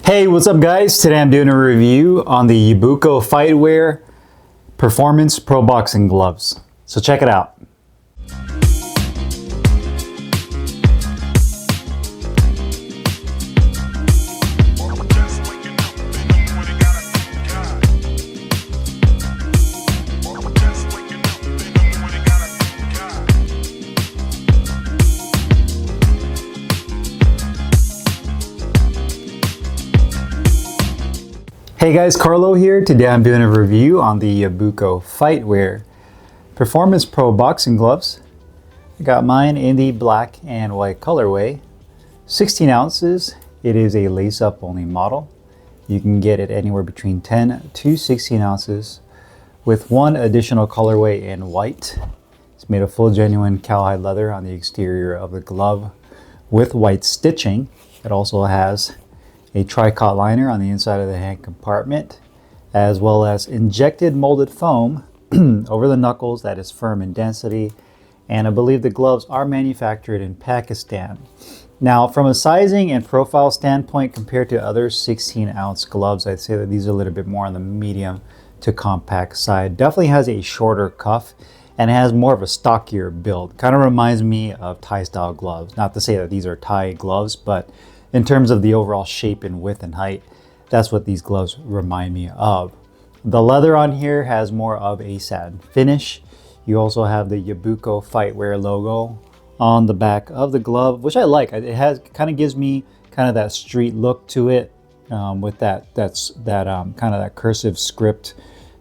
Hey, what's up guys? Today I'm doing a review on the Yibuko Fightwear Performance Pro Boxing Gloves. So check it out. Hey guys, Carlo here. Today I'm doing a review on the Yibuko Fightwear Performance Pro Boxing Gloves. I got mine in the black and white colorway. 16 ounces. It is a lace-up only model. You can get it anywhere between 10 to 16 ounces with one additional colorway in white. It's made of full genuine cowhide leather on the exterior of the glove with white stitching. It also has a tricot liner on the inside of the hand compartment, as well as injected molded foam over the knuckles that is firm in density. And I believe the gloves are manufactured in Pakistan. Now, from a sizing and profile standpoint, compared to other 16-ounce gloves, I'd say that these are a little bit more on the medium to compact side. Definitely has a shorter cuff and has more of a stockier build. Kind of reminds me of Thai style gloves. Not to say that these are Thai gloves, but in terms of the overall shape and width and height, that's what these gloves remind me of. The leather on here has more of a satin finish. You also have the Yibuko Fightwear logo on the back of the glove, which I like. It kind of gives me kind of that street look to it, with that kind of that cursive script.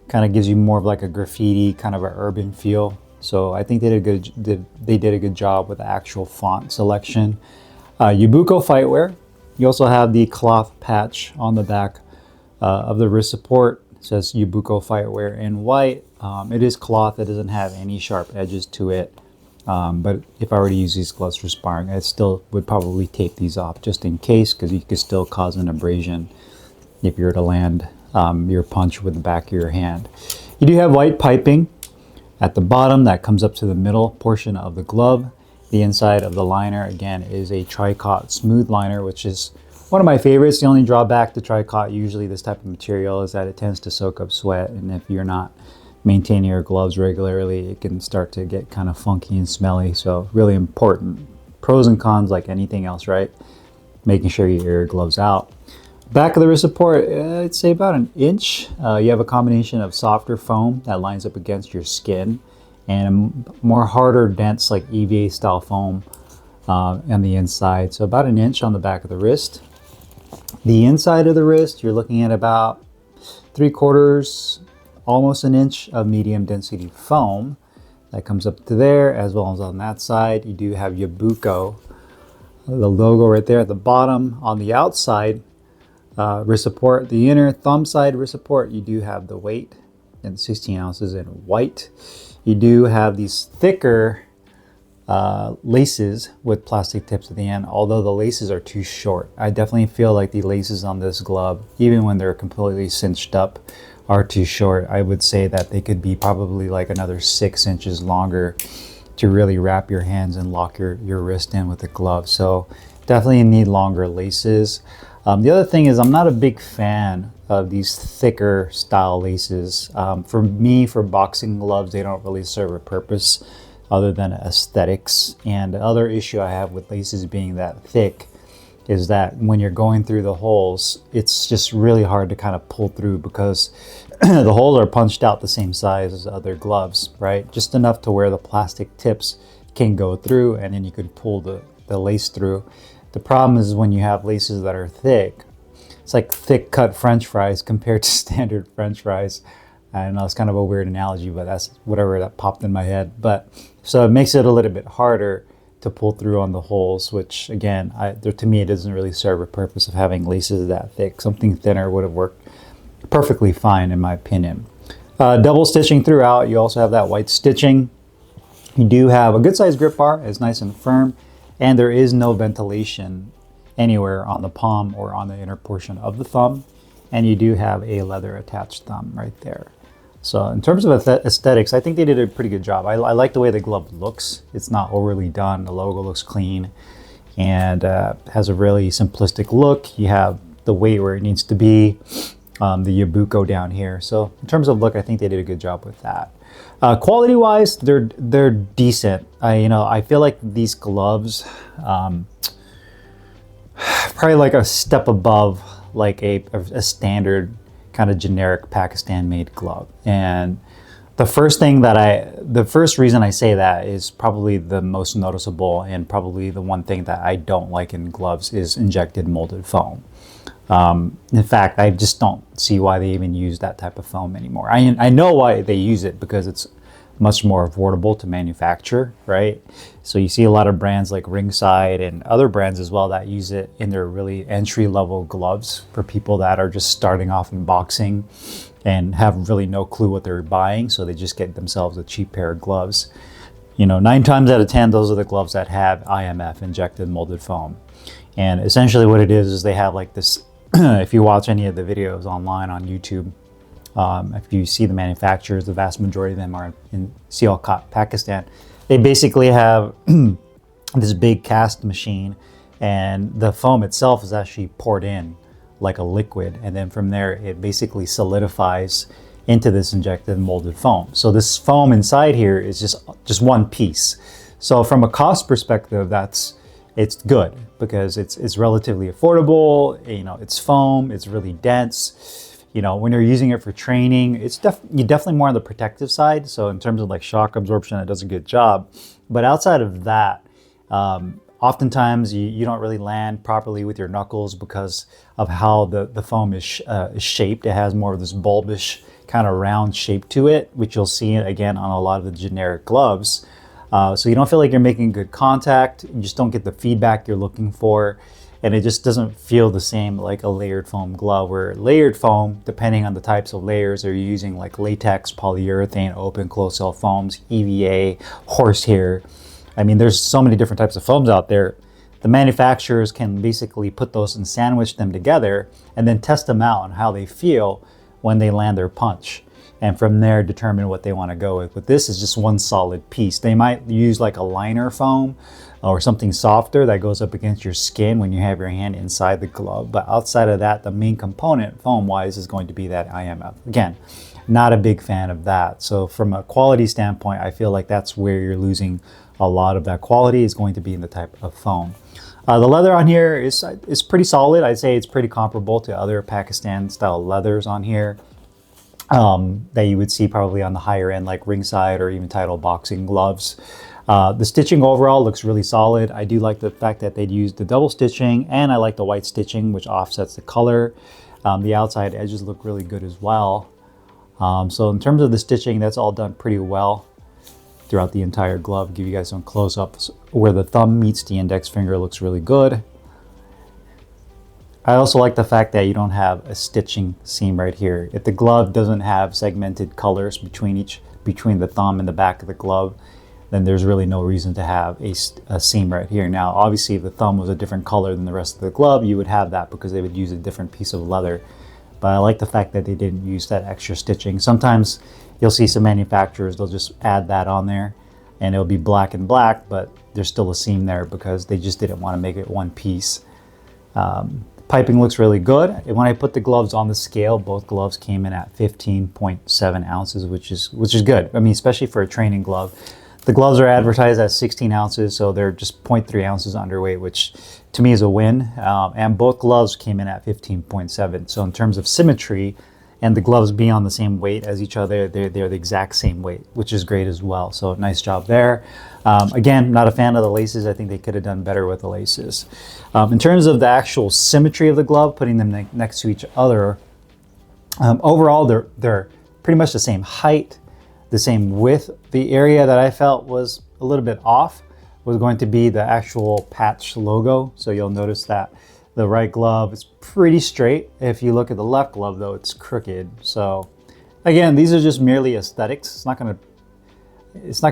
Kind of gives you more of like a graffiti, kind of an urban feel. So I think they did a good job with the actual font selection. Yibuko Fightwear. You also have the cloth patch on the back of the wrist support. It says Yibuko Fightwear in white. It is cloth. It doesn't have any sharp edges to it. But if I were to use these gloves for sparring, I still would probably tape these off just in case, because you could still cause an abrasion if you were to land your punch with the back of your hand. You do have white piping at the bottom that comes up to the middle portion of the glove. The inside of the liner, again, is a tricot smooth liner, which is one of my favorites. The only drawback to tricot, usually this type of material, is that it tends to soak up sweat. And if you're not maintaining your gloves regularly, it can start to get kind of funky and smelly. So really important. Pros and cons like anything else, right? Making sure you air your gloves out. Back of the wrist support, I'd say about an inch. You have a combination of softer foam that lines up against your skin and a more harder, dense, like EVA style foam on the inside. So about an inch on the back of the wrist. The inside of the wrist, you're looking at about 3/4, almost an inch of medium density foam that comes up to there, as well as on that side. You do have Yibuko, the logo right there at the bottom. On the outside wrist support, the inner thumb side wrist support, you do have the weight and 16 ounces in white. You do have these thicker laces with plastic tips at the end, although the laces are too short. I definitely feel like the laces on this glove, even when they're completely cinched up, are too short. I would say that they could be probably like another 6 inches longer to really wrap your hands and lock your wrist in with the glove. So definitely need longer laces. The other thing is, I'm not a big fan of these thicker style laces. For me, for boxing gloves, they don't really serve a purpose other than aesthetics. And the other issue I have with laces being that thick is that when you're going through the holes, it's just really hard to kind of pull through, because the holes are punched out the same size as other gloves, right? Just enough to where the plastic tips can go through, and then you could pull the lace through. The problem is when you have laces that are thick, it's like thick cut French fries compared to standard French fries. I know it's kind of a weird analogy, but that's whatever that popped in my head. But so it makes it a little bit harder to pull through on the holes, which again, to me, it doesn't really serve a purpose of having laces that thick. Something thinner would have worked perfectly fine in my opinion. Double stitching throughout. You also have that white stitching. You do have a good sized grip bar. It's nice and firm. And there is no ventilation anywhere on the palm or on the inner portion of the thumb. And you do have a leather attached thumb right there. So in terms of aesthetics, I think they did a pretty good job. I like the way the glove looks. It's not overly done. The logo looks clean and has a really simplistic look. You have the weight where it needs to be. The Yibuko down here. So in terms of look, I think they did a good job with that. Quality wise, they're decent. I feel like these gloves, probably like a step above like a standard kind of generic Pakistan made glove. And the first reason I say that is probably the most noticeable, and probably the one thing that I don't like in gloves is injected molded foam. In fact, I just don't see why they even use that type of foam anymore. I know why they use it, because it's much more affordable to manufacture, right? So you see a lot of brands like Ringside and other brands as well that use it in their really entry-level gloves for people that are just starting off in boxing and have really no clue what they're buying, so they just get themselves a cheap pair of gloves. 9 times out of 10, those are the gloves that have IMF, injected molded foam. And essentially what it is they have like this, if you watch any of the videos online on YouTube, if you see the manufacturers, the vast majority of them are in Sialkot, Pakistan. They basically have this big cast machine, and the foam itself is actually poured in like a liquid, and then from there it basically solidifies into this injected molded foam. So this foam inside here is just one piece. So from a cost perspective, it's good because it's relatively affordable. It's foam, it's really dense. When you're using it for training, you're definitely more on the protective side. So in terms of like shock absorption, it does a good job. But outside of that, oftentimes you don't really land properly with your knuckles because of how the foam is shaped. It has more of this bulbish kind of round shape to it, which you'll see again on a lot of the generic gloves. So you don't feel like you're making good contact. You just don't get the feedback you're looking for. And it just doesn't feel the same like a layered foam glove, where layered foam, depending on the types of layers, are using like latex, polyurethane, open closed cell foams, EVA, horsehair. I mean, there's so many different types of foams out there. The manufacturers can basically put those and sandwich them together and then test them out on how they feel when they land their punch. And from there, determine what they want to go with. But this is just one solid piece. They might use like a liner foam or something softer that goes up against your skin when you have your hand inside the glove. But outside of that, the main component foam-wise is going to be that IMF. Again, not a big fan of that. So from a quality standpoint, I feel like that's where you're losing a lot of that quality, is going to be in the type of foam. The leather on here is pretty solid. I'd say it's pretty comparable to other Pakistan style leathers on here. That you would see probably on the higher end, like Ringside or even Title boxing gloves. The stitching overall looks really solid. I do like the fact that they'd used the double stitching, and I like the white stitching, which offsets the color. The outside edges look really good as well. So in terms of the stitching, that's all done pretty well throughout the entire glove. Give you guys some close-ups. Where the thumb meets the index finger looks really good. I also like the fact that you don't have a stitching seam right here. If the glove doesn't have segmented colors between the thumb and the back of the glove, then there's really no reason to have a seam right here. Now, obviously, if the thumb was a different color than the rest of the glove, you would have that because they would use a different piece of leather. But I like the fact that they didn't use that extra stitching. Sometimes you'll see some manufacturers, they'll just add that on there and it'll be black and black, but there's still a seam there because they just didn't want to make it one piece. Piping looks really good. And when I put the gloves on the scale, both gloves came in at 15.7 ounces, which is good. I mean, especially for a training glove. The gloves are advertised as 16 ounces, so they're just 0.3 ounces underweight, which to me is a win. And both gloves came in at 15.7. So in terms of symmetry, and the gloves being on the same weight as each other, they're the exact same weight, which is great as well. So nice job there. Again, not a fan of the laces. I think they could have done better with the laces. In terms of the actual symmetry of the glove, putting them next to each other, overall they're pretty much the same height, the same width. The area that I felt was a little bit off was going to be the actual patch logo. So you'll notice that the right glove is pretty straight. If you look at the left glove though, it's crooked. So again, these are just merely aesthetics. It's not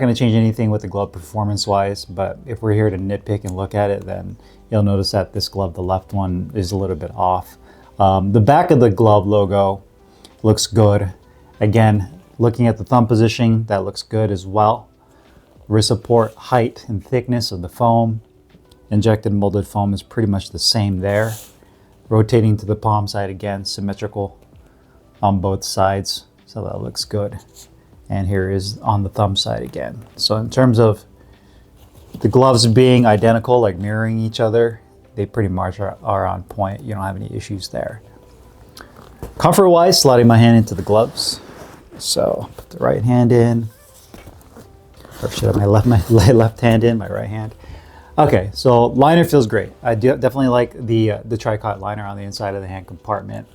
gonna change anything with the glove performance wise, but if we're here to nitpick and look at it, then you'll notice that this glove, the left one, is a little bit off. The back of the glove logo looks good. Again, looking at the thumb position, that looks good as well. Wrist support, height and thickness of the foam. Injected molded foam is pretty much the same there. rotating to the palm side again, symmetrical on both sides. So that looks good. And here is on the thumb side again. So in terms of the gloves being identical, like mirroring each other, they pretty much are on point. You don't have any issues there. Comfort-wise, sliding my hand into the gloves. So put the right hand in, or should I have my left hand in, my right hand. Okay, so liner feels great. I definitely like the tricot liner on the inside of the hand compartment.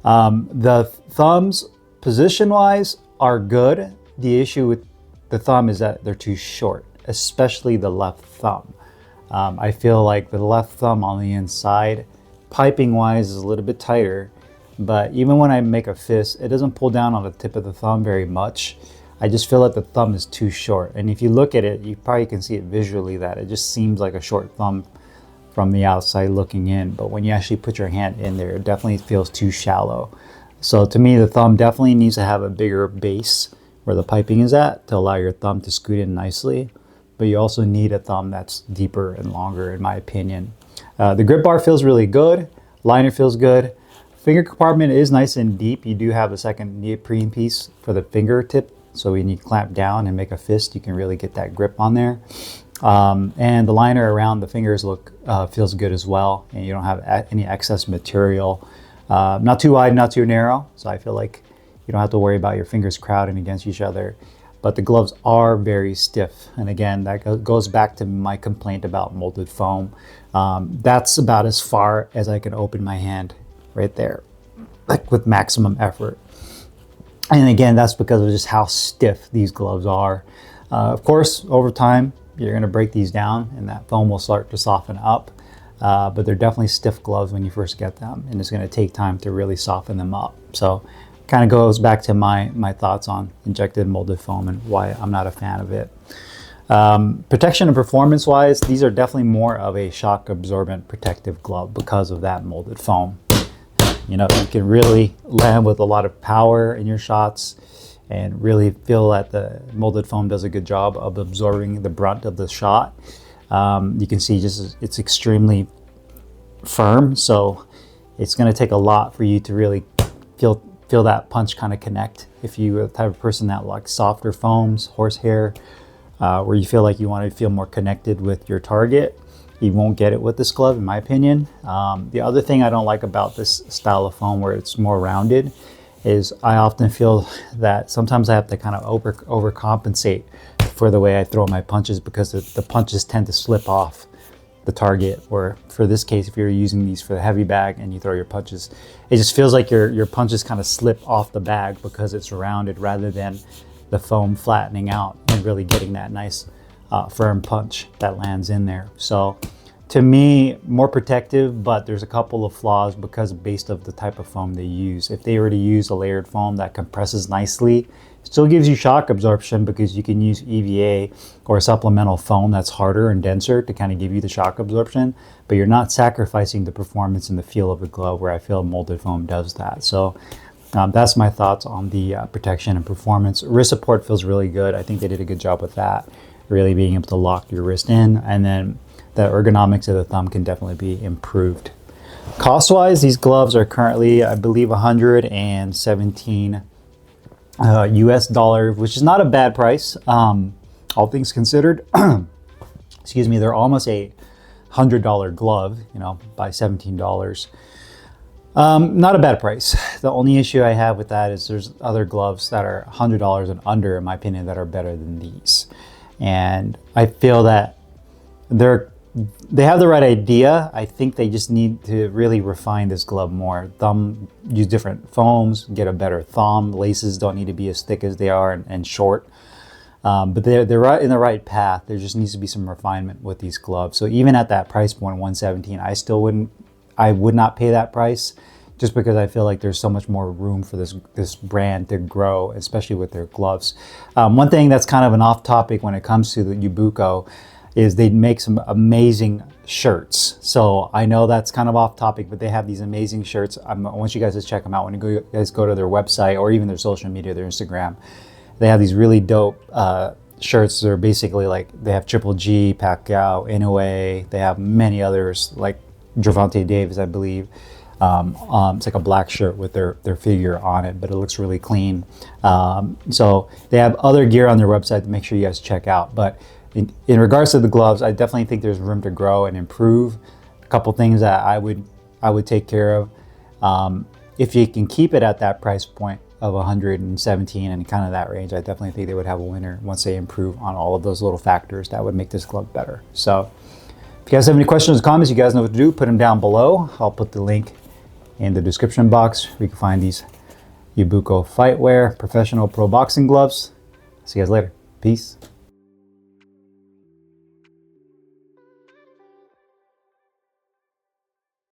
The thumbs, position-wise, are good. The issue with the thumb is that they're too short, especially the left thumb. I feel like the left thumb on the inside, piping-wise, is a little bit tighter, but even when I make a fist, it doesn't pull down on the tip of the thumb very much. I just feel like the thumb is too short. And if you look at it, you probably can see it visually that it just seems like a short thumb from the outside looking in. But when you actually put your hand in there, it definitely feels too shallow. So to me, the thumb definitely needs to have a bigger base where the piping is at to allow your thumb to scoot in nicely. But you also need a thumb that's deeper and longer, in my opinion. The grip bar feels really good. Liner feels good. Finger compartment is nice and deep. You do have a second neoprene piece for the fingertip. So when you clamp down and make a fist, you can really get that grip on there. And the liner around the fingers feels good as well. And you don't have any excess material. Not too wide, not too narrow. So I feel like you don't have to worry about your fingers crowding against each other. But the gloves are very stiff. And again, that goes back to my complaint about molded foam. That's about as far as I can open my hand right there, like with maximum effort. And again, that's because of just how stiff these gloves are. Of course, over time, you're gonna break these down and that foam will start to soften up. But they're definitely stiff gloves when you first get them, and it's gonna take time to really soften them up. So kind of goes back to my thoughts on injected molded foam and why I'm not a fan of it. Protection and performance wise, these are definitely more of a shock absorbent protective glove because of that molded foam. You know, you can really land with a lot of power in your shots and really feel that the molded foam does a good job of absorbing the brunt of the shot. You can see just it's extremely firm, so it's going to take a lot for you to really feel that punch kind of connect. If you're the type of person that likes softer foams, horsehair, where you feel like you want to feel more connected with your target, you won't get it with this glove, in my opinion. The other thing I don't like about this style of foam where it's more rounded is I often feel that sometimes I have to kind of overcompensate for the way I throw my punches because the punches tend to slip off the target. Or for this case, if you're using these for the heavy bag and you throw your punches, it just feels like your punches kind of slip off the bag because it's rounded rather than the foam flattening out and really getting that nice firm punch that lands in there. So to me, more protective, but there's a couple of flaws because based of the type of foam they use. If they were to use a layered foam that compresses nicely, still gives you shock absorption because you can use EVA or a supplemental foam that's harder and denser to kind of give you the shock absorption, but you're not sacrificing the performance and the feel of the glove where I feel molded foam does that. So that's my thoughts on the protection and performance. Wrist support feels really good. I think they did a good job with that, really being able to lock your wrist in, and then the ergonomics of the thumb can definitely be improved. Cost-wise, these gloves are currently, I believe, 117 US dollar, which is not a bad price, all things considered. Excuse me, they're almost a $100 glove, you know, by $17. Not a bad price. The only issue I have with that is there's other gloves that are $100 and under, in my opinion, that are better than these. And I feel that they have the right idea. I think they just need to really refine this glove more. Use different foams, get a better thumb. Laces don't need to be as thick as they are and short. But they're right in the right path. There just needs to be some refinement with these gloves. So even at that price point, 117, I would not pay that price, just because I feel like there's so much more room for this brand to grow, especially with their gloves. One thing that's kind of an off topic when it comes to the Yibuko is they make some amazing shirts. So I know that's kind of off topic, but they have these amazing shirts. I want you guys to check them out when you guys go to their website or even their social media, their Instagram. They have these really dope shirts. They're basically like, they have Triple G, Pacquiao, Inoue. They have many others like Gervonta Davis, I believe. It's like a black shirt with their figure on it, but it looks really clean. So they have other gear on their website to make sure you guys check out. But in regards to the gloves, I definitely think there's room to grow and improve. A couple things that I would take care of. If you can keep it at that price point of 117 and kind of that range, I definitely think they would have a winner once they improve on all of those little factors that would make this glove better. So if you guys have any questions or comments, you guys know what to do. Put them down below. I'll put the link in the description box where you can find these Yibuko Fightwear Professional Pro Boxing Gloves. See you guys later. Peace.